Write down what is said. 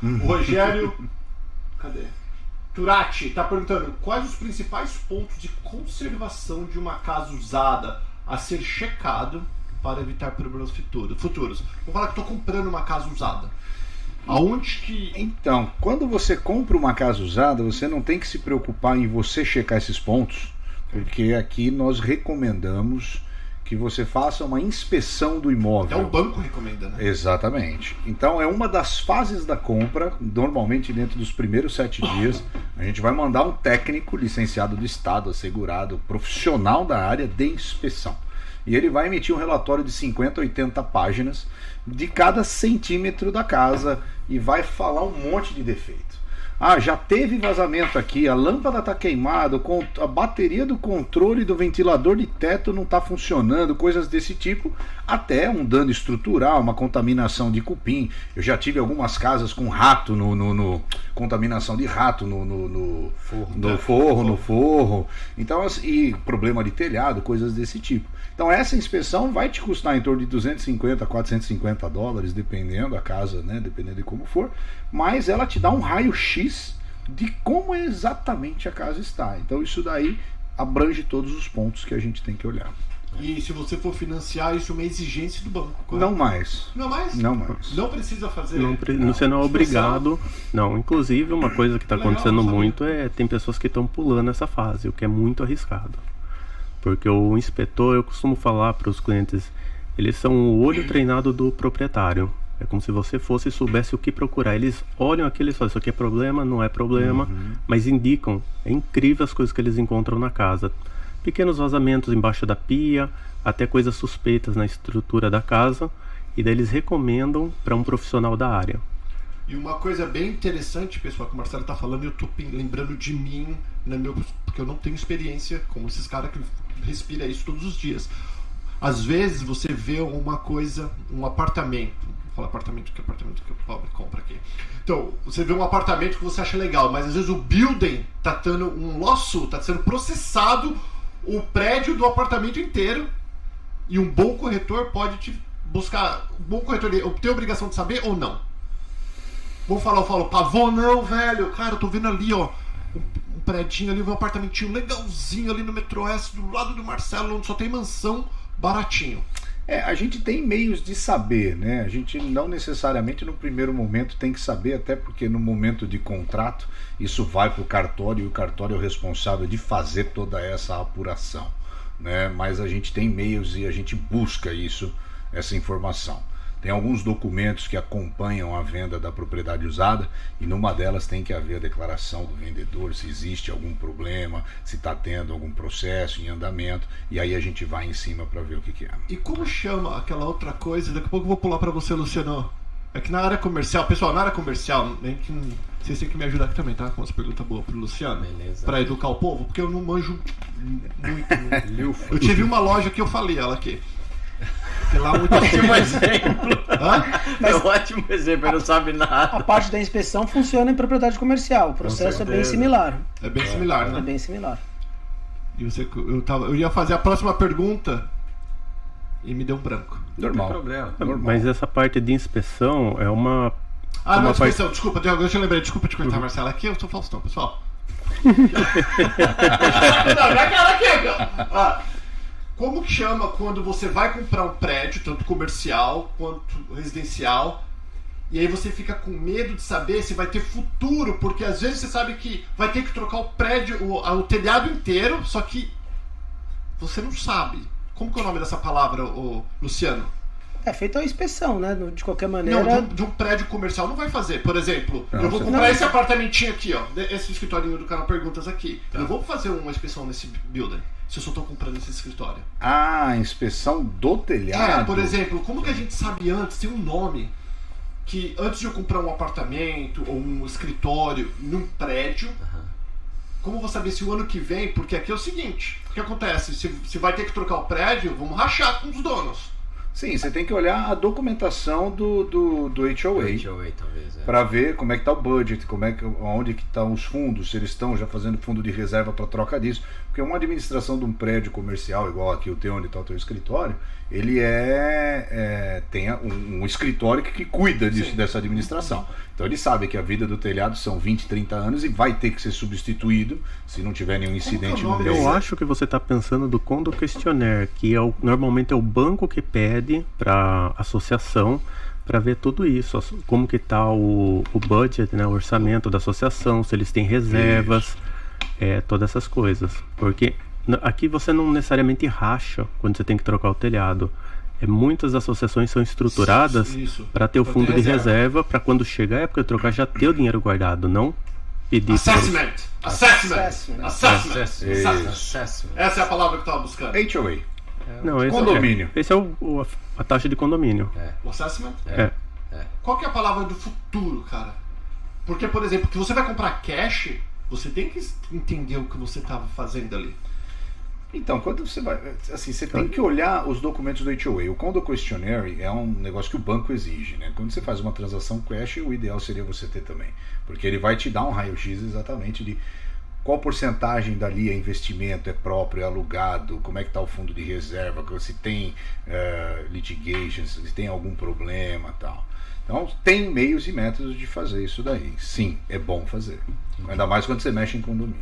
informações. O Rogério, cadê? Turati está perguntando quais os principais pontos de conservação de uma casa usada a ser checado para evitar problemas futuros. Vou falar que estou comprando uma casa usada. Aonde que... Então, quando você compra uma casa usada, você não tem que se preocupar em você checar esses pontos, porque aqui nós recomendamos que você faça uma inspeção do imóvel. É o banco recomenda, né? Exatamente. Então é uma das fases da compra, normalmente dentro dos primeiros 7 dias, a gente vai mandar um técnico licenciado do Estado, assegurado, profissional da área de inspeção. E ele vai emitir um relatório de 50, 80 páginas de cada centímetro da casa e vai falar um monte de defeito. Ah, já teve vazamento aqui, a lâmpada está queimada, a bateria do controle do ventilador de teto não está funcionando, coisas desse tipo, até um dano estrutural, uma contaminação de cupim. Eu já tive algumas casas com rato, contaminação de rato no forro. Então, e problema de telhado, coisas desse tipo. Então essa inspeção vai te custar em torno de 250 a 450 dólares, dependendo da casa, né? Dependendo de como for, mas ela te dá um raio-x de como exatamente a casa está. Então isso daí abrange todos os pontos que a gente tem que olhar. E se você for financiar, isso é uma exigência do banco, correto? Não mais. Não mais? Não mais. Não precisa fazer? Você não é obrigado. Não, inclusive uma coisa que está acontecendo muito tem pessoas que estão pulando essa fase, o que é muito arriscado. Porque o inspetor, eu costumo falar para os clientes, eles são o olho treinado do proprietário. É como se você fosse e soubesse o que procurar. Eles olham aqui e eles falam, isso aqui é problema, não é problema, mas indicam. É incrível as coisas que eles encontram na casa. Pequenos vazamentos embaixo da pia, até coisas suspeitas na estrutura da casa, e daí eles recomendam para um profissional da área. E uma coisa bem interessante, pessoal, que o Marcelo está falando, eu estou lembrando de mim, porque eu não tenho experiência como esses caras que respiram isso todos os dias. Às vezes você vê uma coisa, um apartamento, vou falar apartamento que o pobre compra aqui. Então, você vê um apartamento que você acha legal, mas às vezes o building está tendo um lawsuit, está sendo processado o prédio do apartamento inteiro, e um bom corretor pode te buscar, um bom corretor tem a obrigação de saber ou não? Vamos falar, eu falo, pavô não, velho, cara, eu tô vendo ali, ó, um predinho ali, um apartamentinho legalzinho ali no Metro Oeste, do lado do Marcelo, onde só tem mansão, baratinho. A gente tem meios de saber, né? A gente não necessariamente no primeiro momento tem que saber, até porque no momento de contrato isso vai para o cartório e o cartório é o responsável de fazer toda essa apuração, né? Mas a gente tem meios e a gente busca essa informação. Tem alguns documentos que acompanham a venda da propriedade usada e numa delas tem que haver a declaração do vendedor, se existe algum problema, se está tendo algum processo em andamento, e aí a gente vai em cima para ver o que é. E como chama aquela outra coisa? Daqui a pouco eu vou pular para você, Luciano. É que na área comercial, pessoal, na área comercial, vocês têm que me ajudar aqui também, tá? Com umas perguntas boas pro Luciano. Para educar o povo, porque eu não manjo muito. Eu tive uma loja que eu falei ela aqui. Lá muito ótimo exemplo. É um ótimo exemplo, ele não sabe nada. A parte da inspeção funciona em propriedade comercial. O processo é bem similar. É bem similar, né? É bem similar. E eu ia fazer a próxima pergunta e me deu um branco. Normal. Não tem problema. Mas essa parte de inspeção é uma... não, inspeção, desculpa, deixa eu lembrar, desculpa te cortar, Marcelo. Aqui eu sou Faustão, pessoal. Como que chama quando você vai comprar um prédio, tanto comercial quanto residencial, e aí você fica com medo de saber se vai ter futuro, porque às vezes você sabe que vai ter que trocar o prédio, o telhado inteiro, só que você não sabe. Como que é o nome dessa palavra, Luciano? É feita a inspeção, né? De qualquer maneira. Não, de um prédio comercial não vai fazer. Por exemplo, eu vou comprar esse apartamentinho aqui, ó. Esse escritorinho do canal Perguntas aqui. Tá. Eu vou fazer uma inspeção nesse building, se eu só estou comprando esse escritório. Inspeção do telhado? Por exemplo, como que a gente sabe antes, tem um nome, que antes de eu comprar um apartamento ou um escritório num prédio, como eu vou saber se o ano que vem, porque aqui é o seguinte, o que acontece? Se vai ter que trocar o prédio, vamos rachar com os donos. Sim, você tem que olhar a documentação do HOA. HOA, talvez. Para ver como é que está o budget, onde que estão os fundos, se eles estão já fazendo fundo de reserva para troca disso. Porque uma administração de um prédio comercial, igual aqui o teu, onde está o teu escritório, ele tem um escritório que cuida dessa administração. Então ele sabe que a vida do telhado são 20, 30 anos e vai ter que ser substituído se não tiver nenhum incidente no meio. Eu acho que você está pensando do Condo Questionnaire, que normalmente é o banco que pede para a associação para ver tudo isso, como que está o budget, né, o orçamento da associação, se eles têm reservas, todas essas coisas. Porque aqui você não necessariamente racha quando você tem que trocar o telhado. Muitas associações são estruturadas para ter o fundo de reserva para quando chegar a época de trocar já ter o dinheiro guardado, não pedir. Assessment. Essa é a palavra que eu estava buscando. HOA. Não, Condomínio. Esse é a taxa de condomínio. O assessment? É. Qual que é a palavra do futuro, cara? Porque, por exemplo, que você vai comprar cash, você tem que entender o que você estava fazendo ali. Então, quando você vai... Assim, você tem que olhar os documentos do HOA. O Condo Questionnaire é um negócio que o banco exige, né? Quando você faz uma transação cash, o ideal seria você ter também. Porque ele vai te dar um raio-x exatamente de qual porcentagem dali é investimento, é próprio, é alugado, como é que está o fundo de reserva, se tem litigation, se tem algum problema e tal. Então, tem meios e métodos de fazer isso daí. Sim, é bom fazer. Ainda mais quando você mexe em condomínio.